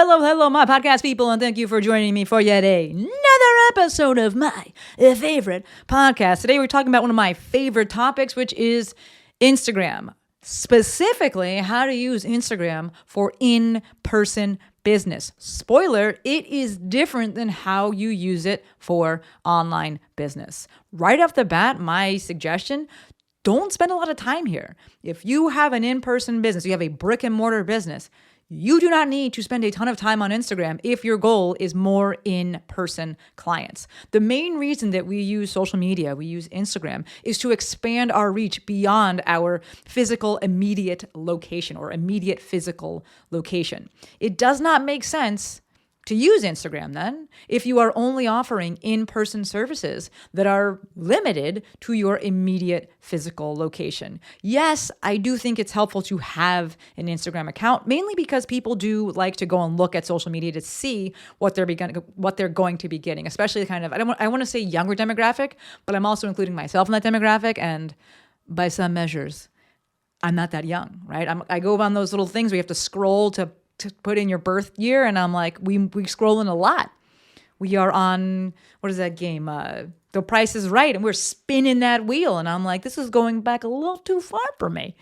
Hello, my podcast people, and thank you for joining me for yet another episode of my favorite podcast. Today, we're talking about one of my favorite topics, which is Instagram. Specifically, how to use Instagram for in-person business. Spoiler, it is different than how you use it for online business. Right off the bat, my suggestion, don't spend a lot of time here. If you have an in-person business, you have a brick and mortar business, you do not need to spend a ton of time on Instagram if your goal is more in-person clients. The main reason that we use social media, we use Instagram, is to expand our reach beyond our physical immediate location or immediate physical location. It does not make sense to use Instagram then if you are only offering in-person services that are limited to your immediate physical location. Yes, I do think it's helpful to have an Instagram account, mainly because people do like to go and look at social media to see what they're going to be getting, especially kind of, I want to say younger demographic, but I'm also including myself in that demographic, and by some measures, I'm not that young, right? I go on those little things where you have to scroll to put in your birth year, and I'm like, we scroll in a lot. We are on, what is that game? The Price is Right, and we're spinning that wheel, and I'm like, this is going back a little too far for me,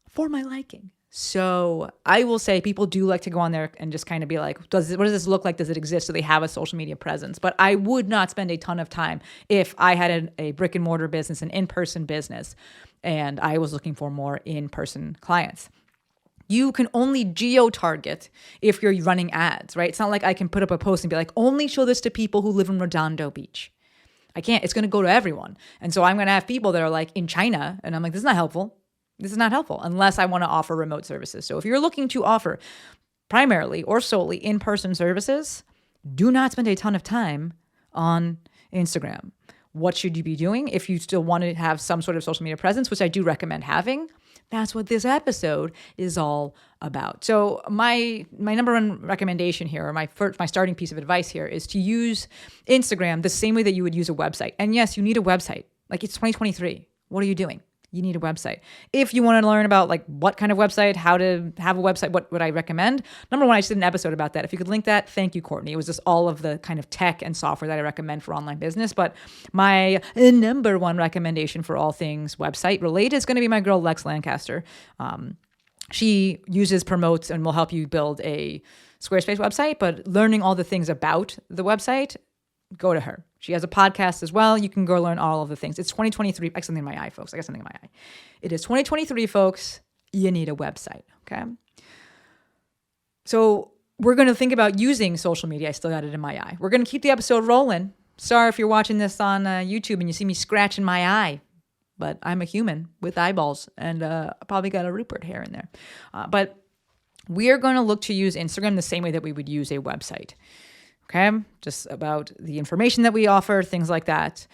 for my liking. So I will say people do like to go on there and just kind of be like, what does this look like? Does it exist? Do they have a social media presence? But I would not spend a ton of time if I had a brick and mortar business, an in-person business, and I was looking for more in-person clients. You can only geo-target if you're running ads, right? It's not like I can put up a post and be like, only show this to people who live in Redondo Beach. I can't. It's going to go to everyone. And so I'm going to have people that are like in China, and I'm like, this is not helpful. This is not helpful unless I want to offer remote services. So if you're looking to offer primarily or solely in-person services, do not spend a ton of time on Instagram. What should you be doing if you still want to have some sort of social media presence, which I do recommend having? That's what this episode is all about. So my number one recommendation here, or my starting piece of advice here, is to use Instagram the same way that you would use a website. And yes, you need a website. Like, it's 2023. What are you doing? You need a website. If you want to learn about like what kind of website, how to have a website, what would I recommend? Number one, I just did an episode about that. If you could link that, thank you, Courtney. It was just all of the kind of tech and software that I recommend for online business. But my number one recommendation for all things website related is going to be my girl, Lex Lancaster. She promotes, and will help you build a Squarespace website, but learning all the things about the website, go to her. She has a podcast as well. You can go learn all of the things. It's 2023. I got something in my eye, folks. I got something in my eye. It is 2023, folks. You need a website, okay? So we're going to think about using social media. I still got it in my eye. We're going to keep the episode rolling. Sorry if you're watching this on YouTube and you see me scratching my eye, but I'm a human with eyeballs, and I probably got a Rupert hair in there. But we are going to look to use Instagram the same way that we would use a website. Okay, just about the information that we offer, things like that.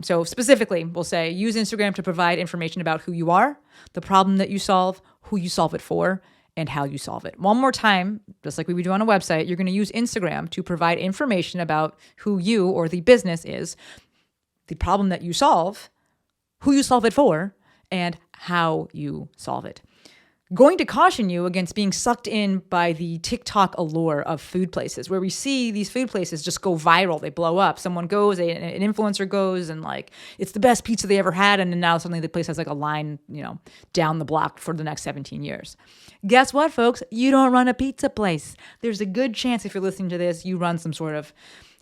So specifically, we'll say use Instagram to provide information about who you are, the problem that you solve, who you solve it for, and how you solve it. One more time, just like we would do on a website, you're going to use Instagram to provide information about who you or the business is, the problem that you solve, who you solve it for, and how you solve it. Going to caution you against being sucked in by the TikTok allure of food places, where we see these food places just go viral. They blow up. Someone goes, an influencer goes, and like, it's the best pizza they ever had. And then now suddenly the place has like a line, down the block for the next 17 years. Guess what, folks? You don't run a pizza place. There's a good chance if you're listening to this, you run some sort of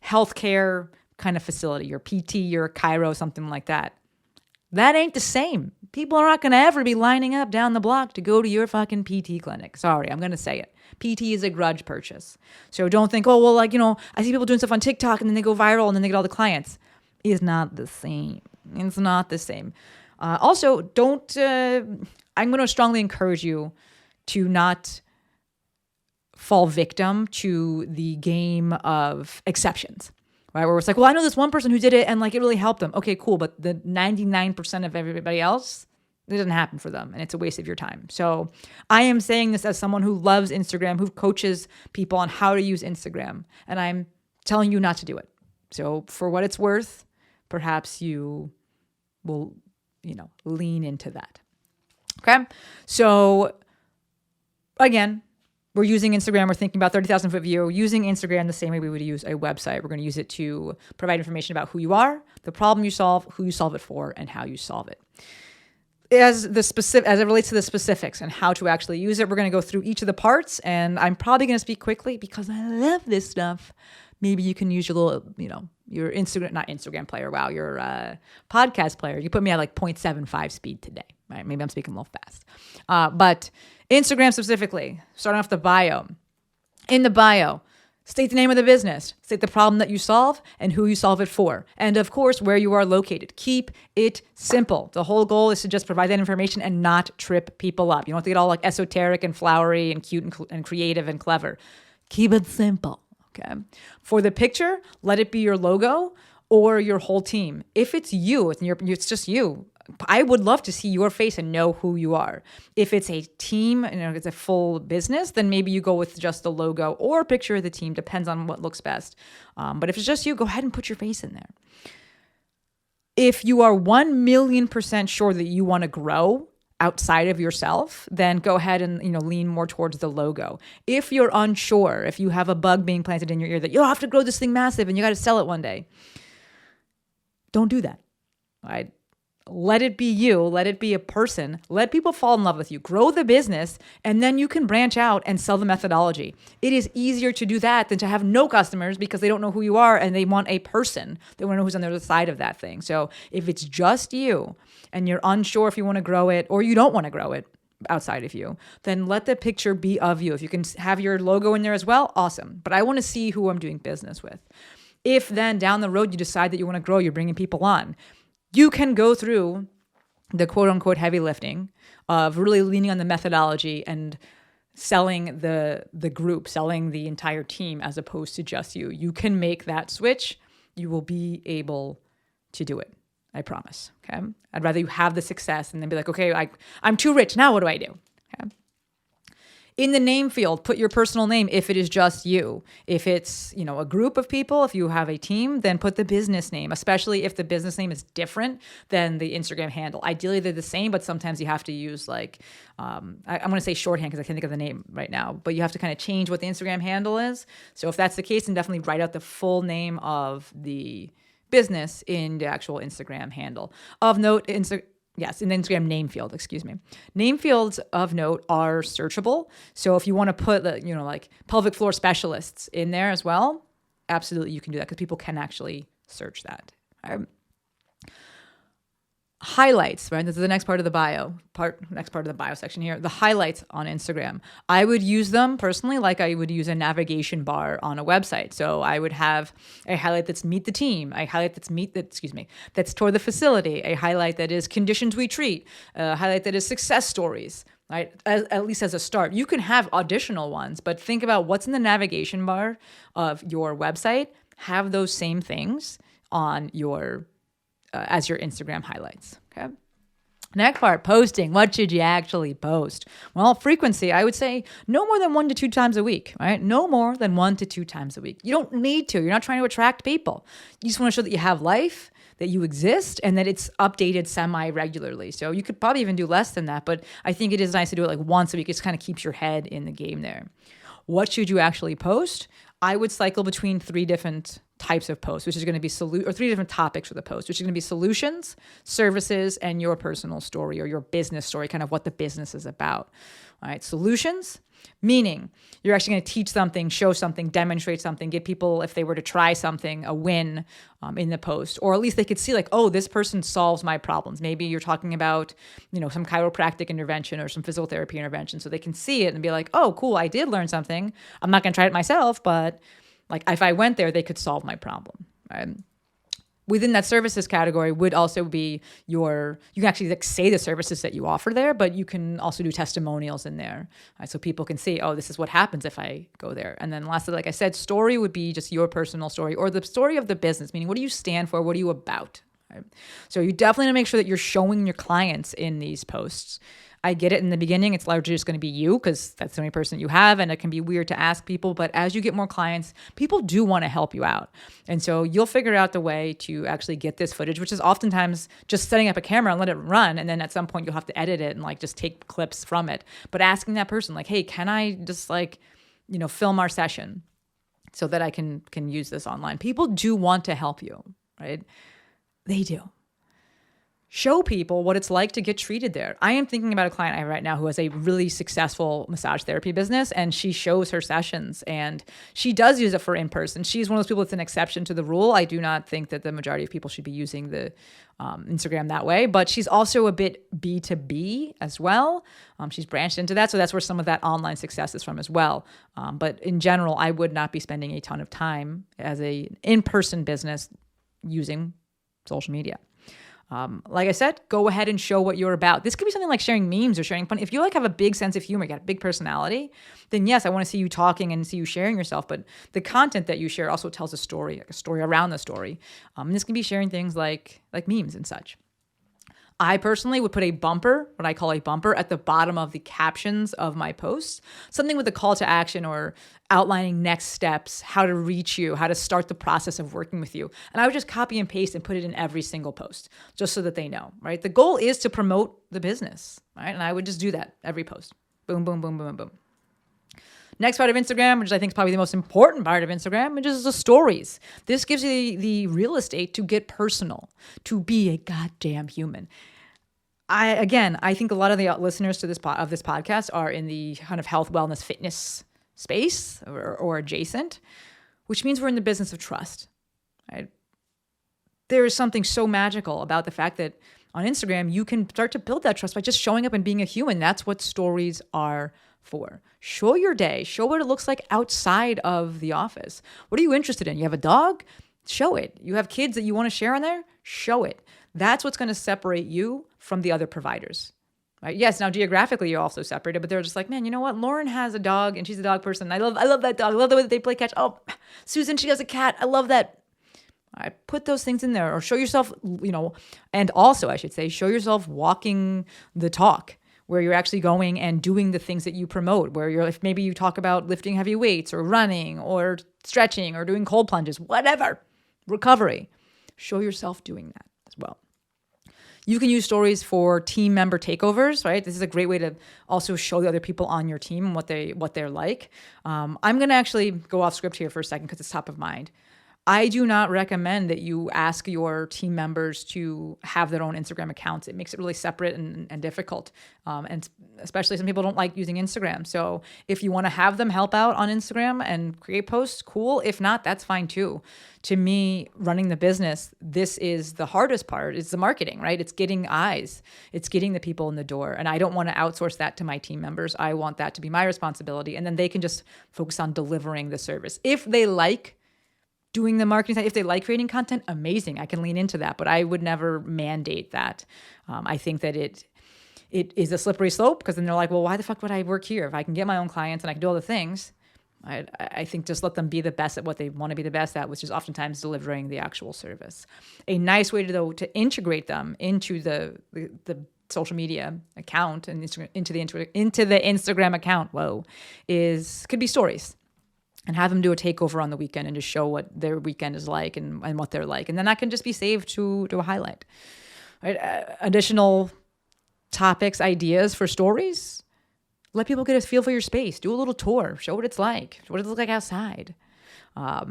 healthcare kind of facility, your PT, your chiro, something like that. That ain't the same. People are not going to ever be lining up down the block to go to your fucking PT clinic. Sorry, I'm going to say it. PT is a grudge purchase. So don't think, oh, well, I see people doing stuff on TikTok and then they go viral and then they get all the clients. It's not the same. It's not the same. Also, I'm going to strongly encourage you to not fall victim to the game of exceptions. Right, where it's like, well, I know this one person who did it and like it really helped them. Okay, cool. But the 99% of everybody else, it doesn't happen for them and it's a waste of your time. So I am saying this as someone who loves Instagram, who coaches people on how to use Instagram. And I'm telling you not to do it. So for what it's worth, perhaps you will, lean into that. Okay. So again, we're using Instagram. We're thinking about 30,000 foot view, using Instagram the same way we would use a website. We're going to use it to provide information about who you are, the problem you solve, who you solve it for, and how you solve it. As it relates to the specifics and how to actually use it, we're going to go through each of the parts, and I'm probably going to speak quickly because I love this stuff. Maybe you can use your little, your not Instagram player. Wow, your podcast player. You put me at like 0.75 speed today, right? Maybe I'm speaking a little fast. But Instagram specifically, starting off the bio. In the bio, state the name of the business, state the problem that you solve and who you solve it for. And of course, where you are located. Keep it simple. The whole goal is to just provide that information and not trip people up. You don't have to get all like esoteric and flowery and cute and creative and clever. Keep it simple. Okay. For the picture, let it be your logo or your whole team. If it's you, it's just you, I would love to see your face and know who you are. If it's a team, it's a full business, then maybe you go with just the logo or a picture of the team, depends on what looks best. But if it's just you, go ahead and put your face in there. If you are 1,000,000% sure that you want to grow outside of yourself, then go ahead and lean more towards the logo. If you're unsure, if you have a bug being planted in your ear that you'll have to grow this thing massive and you got to sell it one day, don't do that. Right? Let it be you. Let it be a person. Let people fall in love with you. Grow the business, and then you can branch out and sell the methodology. It is easier to do that than to have no customers because they don't know who you are and they want a person. They want to know who's on the other side of that thing. So if it's just you and you're unsure if you want to grow it or you don't want to grow it outside of you, then let the picture be of you. If you can have your logo in there as well, awesome. But I want to see who I'm doing business with. If then down the road you decide that you want to grow, you're bringing people on, you can go through the quote unquote heavy lifting of really leaning on the methodology and selling the group, selling the entire team as opposed to just you. You can make that switch. You will be able to do it. I promise. Okay. I'd rather you have the success and then be like, okay, I'm too rich. Now what do I do? Okay. In the name field, put your personal name if it is just you. If it's, a group of people, if you have a team, then put the business name, especially if the business name is different than the Instagram handle. Ideally, they're the same, but sometimes you have to use I'm going to say shorthand because I can't think of the name right now, but you have to kind of change what the Instagram handle is. So if that's the case, then definitely write out the full name of the business in the actual Instagram handle. Of note, Yes, in the Instagram name field, excuse me. Name fields of note are searchable. So if you want to put, like pelvic floor specialists in there as well, absolutely you can do that because people can actually search that. Highlights, right? This is the next part of the next part of the bio section here. The highlights on Instagram. I would use them personally like I would use a navigation bar on a website. So I would have a highlight that's meet the team, a highlight that's tour the facility, a highlight that is conditions we treat, a highlight that is success stories, right? At least as a start. You can have additional ones, but think about what's in the navigation bar of your website. Have those same things on your as your Instagram highlights. Okay. Next part, posting. What should you actually post? Well, frequency, I would say no more than 1 to 2 times a week, right? No more than 1 to 2 times a week. You don't need to. You're not trying to attract people. You just want to show that you have life, that you exist, and that it's updated semi-regularly. So you could probably even do less than that, but I think it is nice to do it like once a week. It just kind of keeps your head in the game there. What should you actually post? I would cycle between 3 different types of posts, which is going to be 3 different topics for the post, which is going to be solutions, services, and your personal story or your business story, kind of what the business is about. All right. Solutions, meaning you're actually going to teach something, show something, demonstrate something, give people, if they were to try something, a win in the post, or at least they could see like, oh, this person solves my problems. Maybe you're talking about, some chiropractic intervention or some physical therapy intervention. So they can see it and be like, oh, cool, I did learn something. I'm not going to try it myself, but like if I went there, they could solve my problem. Right? Within that services category would also be you can actually say the services that you offer there, but you can also do testimonials in there. Right? So people can see, oh, this is what happens if I go there. And then lastly, like I said, story would be just your personal story or the story of the business, meaning what do you stand for? What are you about? Right? So you definitely want to make sure that you're showing your clients in these posts. I get it in the beginning. It's largely just going to be you because that's the only person you have, and it can be weird to ask people. But as you get more clients, people do want to help you out. And so you'll figure out the way to actually get this footage, which is oftentimes just setting up a camera and let it run. And then at some point you'll have to edit it and just take clips from it. But asking that person hey, can I just film our session so that I can use this online. People do want to help you, right? They do. Show people what it's like to get treated there. I am thinking about a client I have right now who has a really successful massage therapy business, and she shows her sessions and she does use it for in-person. She's one of those people that's an exception to the rule. I do not think that the majority of people should be using the Instagram that way, but she's also a bit B2B as well. She's branched into that. So that's where some of that online success is from as well. But in general, I would not be spending a ton of time as a in-person business using social media. Like I said, go ahead and show what you're about. This could be something like sharing memes or sharing fun. If you have a big sense of humor, you got a big personality, then yes, I want to see you talking and see you sharing yourself. But the content that you share also tells a story, like a story around the story. And this can be sharing things like memes and such. I personally would put a bumper, what I call a bumper, at the bottom of the captions of my posts, something with a call to action or outlining next steps, how to reach you, how to start the process of working with you. And I would just copy and paste and put it in every single post just so that they know, right? The goal is to promote the business, right? And I would just do that every post. Boom, boom, boom, boom, boom. Next part of Instagram, which I think is probably the most important part of Instagram, which is the stories. This gives you the real estate to get personal, to be a goddamn human. I think a lot of the listeners to this podcast are in the kind of health, wellness, fitness space or adjacent, which means we're in the business of trust. Right? There is something so magical about the fact that on Instagram, you can start to build that trust by just showing up and being a human. That's what stories are for. Show your day. Show what it looks like outside of the office. What are you interested in? You have a dog? Show it. You have kids that you want to share on there? Show it. That's what's going to separate you from the other providers. Right? Yes, now geographically you're also separated, but they're just like, man, you know what? Lauren has a dog and she's a dog person. I love that dog. I love the way that they play catch. Oh, Susan, she has a cat. I love that. I put those things in there, or show yourself, and also I should say, show yourself walking the talk, where you're actually going and doing the things that you promote, where if maybe you talk about lifting heavy weights or running or stretching or doing cold plunges, whatever, recovery. Show yourself doing that as well. You can use stories for team member takeovers, right? This is a great way to also show the other people on your team what they're like. I'm going to actually go off script here for a second because it's top of mind. I do not recommend that you ask your team members to have their own Instagram accounts. It makes it really separate and difficult. And especially some people don't like using Instagram. So if you want to have them help out on Instagram and create posts, cool. If not, that's fine too. To me, running the business, this is the hardest part. It's the marketing, right? It's getting eyes. It's getting the people in the door. And I don't want to outsource that to my team members. I want that to be my responsibility. And then they can just focus on delivering the service. If they like doing the marketing side, if they like creating content, amazing. I can lean into that, but I would never mandate that. I think that it is a slippery slope, because then they're like, well, why the fuck would I work here if I can get my own clients and I can do all the things? I think just let them be the best at what they want to be the best at, which is oftentimes delivering the actual service. A nice way to integrate them into the social media account and into the Instagram account, could be stories. And have them do a takeover on the weekend and just show what their weekend is like and what they're like. And then that can just be saved to a highlight. Right? Additional topics, ideas for stories. Let people get a feel for your space. Do a little tour. Show what it's like. What does it look like outside? I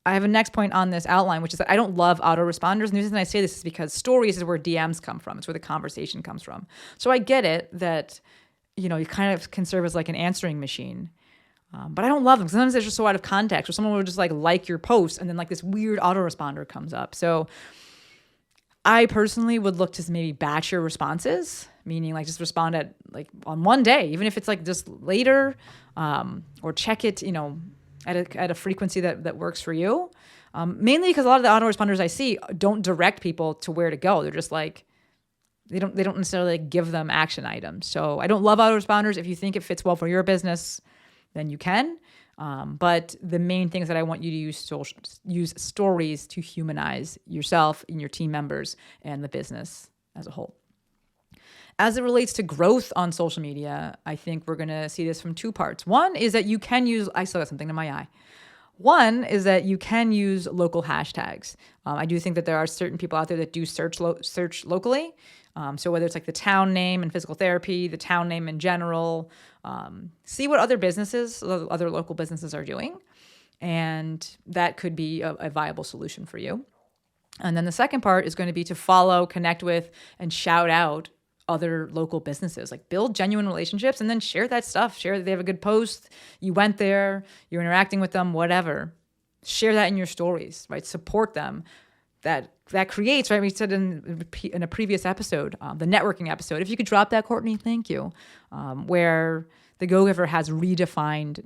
have a next point on this outline, which is that I don't love autoresponders. And the reason I say this is because stories is where DMs come from. It's where the conversation comes from. So I get it that, you kind of can serve as like an answering machine. But I don't love them. Sometimes they're just so out of context, or someone will just like your post and then like this weird autoresponder comes up. So I personally would look to maybe batch your responses, meaning like just respond at like on one day, even if it's like just later, or check it, at a frequency that works for you. Mainly because a lot of the autoresponders I see don't direct people to where to go. They're just like, they don't necessarily give them action items. So I don't love autoresponders. If you think it fits well for your business, then you can. But the main thing is that I want you to use stories to humanize yourself and your team members and the business as a whole. As it relates to growth on social media, I think we're going to see this from two parts. One is that you can use, I still got something in my eye. One is that you can use local hashtags. I do think that there are certain people out there that do search locally. So whether it's like the town name in physical therapy, the town name in general, see what other local businesses are doing. And that could be a viable solution for you. And then the second part is going to be to follow, connect with, and shout out other local businesses. Like build genuine relationships and then share that stuff. Share that they have a good post. You went there, you're interacting with them, whatever. Share that in your stories, right? Support them. That creates, right? We said in a previous episode, the networking episode. If you could drop that, Courtney, thank you. Where the Go Giver has redefined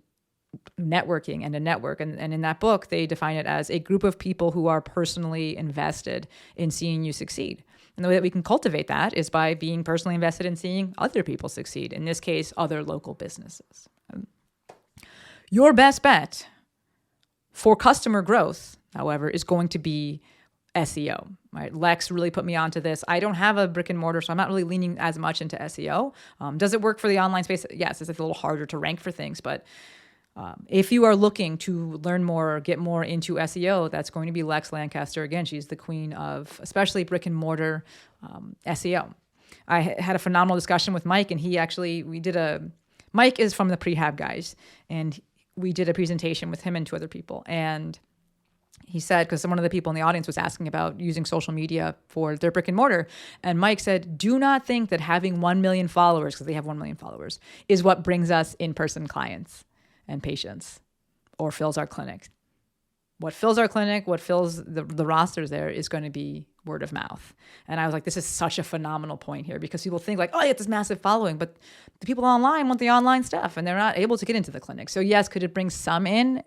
networking and a network. And in that book, they define it as a group of people who are personally invested in seeing you succeed. And the way that we can cultivate that is by being personally invested in seeing other people succeed. In this case, other local businesses. Your best bet for customer growth, however, is going to be SEO, right? Lex really put me onto this. I don't have a brick and mortar, so I'm not really leaning as much into SEO. Does it work for the online space? Yes, it's a little harder to rank for things, but if you are looking to learn more or get more into SEO, that's going to be Lex Lancaster. Again, she's the queen of especially brick and mortar SEO. I had a phenomenal discussion with Mike, and Mike is from the Prehab guys, and we did a presentation with him and two other people. And he said, because one of the people in the audience was asking about using social media for their brick and mortar. And Mike said, do not think that having 1 million followers, because they have 1 million followers, is what brings us in-person clients and patients or fills our clinic. What fills our clinic, what fills the rosters there is going to be word of mouth. And I was like, this is such a phenomenal point here, because people think like, oh, you have this massive following, but the people online want the online stuff and they're not able to get into the clinic. So yes, could it bring some in?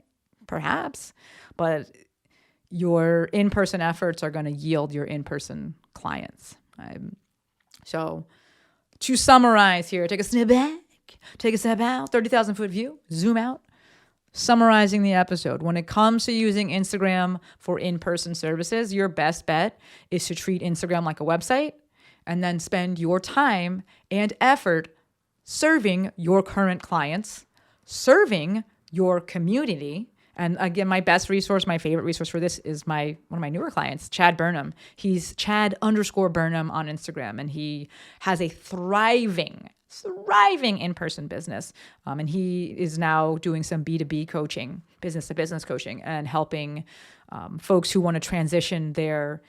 Perhaps, but your in-person efforts are going to yield your in-person clients. So to summarize here, take a step back, take a step out, 30,000 foot view, zoom out. Summarizing the episode, when it comes to using Instagram for in-person services, your best bet is to treat Instagram like a website and then spend your time and effort serving your current clients, serving your community. And again, my best resource, my favorite resource for this is one of my newer clients, Chad Burnham. He's Chad_Burnham on Instagram, and he has a thriving in-person business. And he is now doing some B2B coaching, business-to-business coaching, and helping folks who want to transition their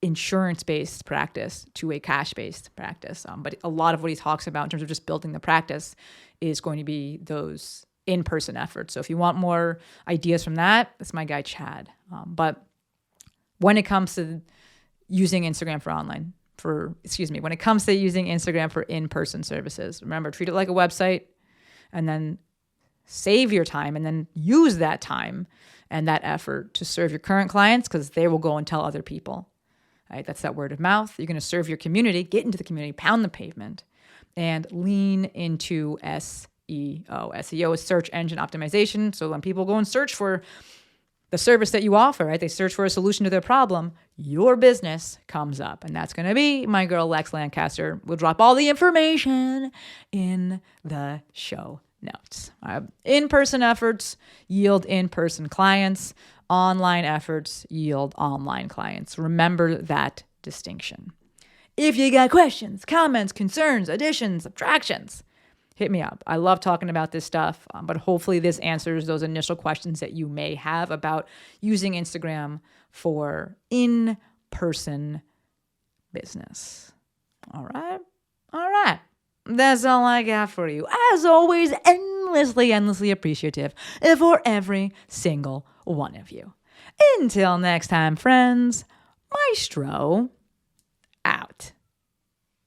insurance-based practice to a cash-based practice. But a lot of what he talks about in terms of just building the practice is going to be those in-person efforts. So if you want more ideas from that, that's my guy, Chad. But when it comes to using Instagram when it comes to using Instagram for in-person services, remember, treat it like a website and then save your time and then use that time and that effort to serve your current clients, because they will go and tell other people. Right? That's that word of mouth. You're going to serve your community, get into the community, pound the pavement, and lean into SEO. SEO is search engine optimization. So when people go and search for the service that you offer, right, they search for a solution to their problem, your business comes up. And that's going to be my girl, Lex Lancaster. We'll drop all the information in the show notes. In-person efforts yield in-person clients. Online efforts yield online clients. Remember that distinction. If you got questions, comments, concerns, additions, subtractions, hit me up. I love talking about this stuff, but hopefully this answers those initial questions that you may have about using Instagram for in-person business. All right. That's all I got for you. As always, endlessly appreciative for every single one of you. Until next time, friends, Maestro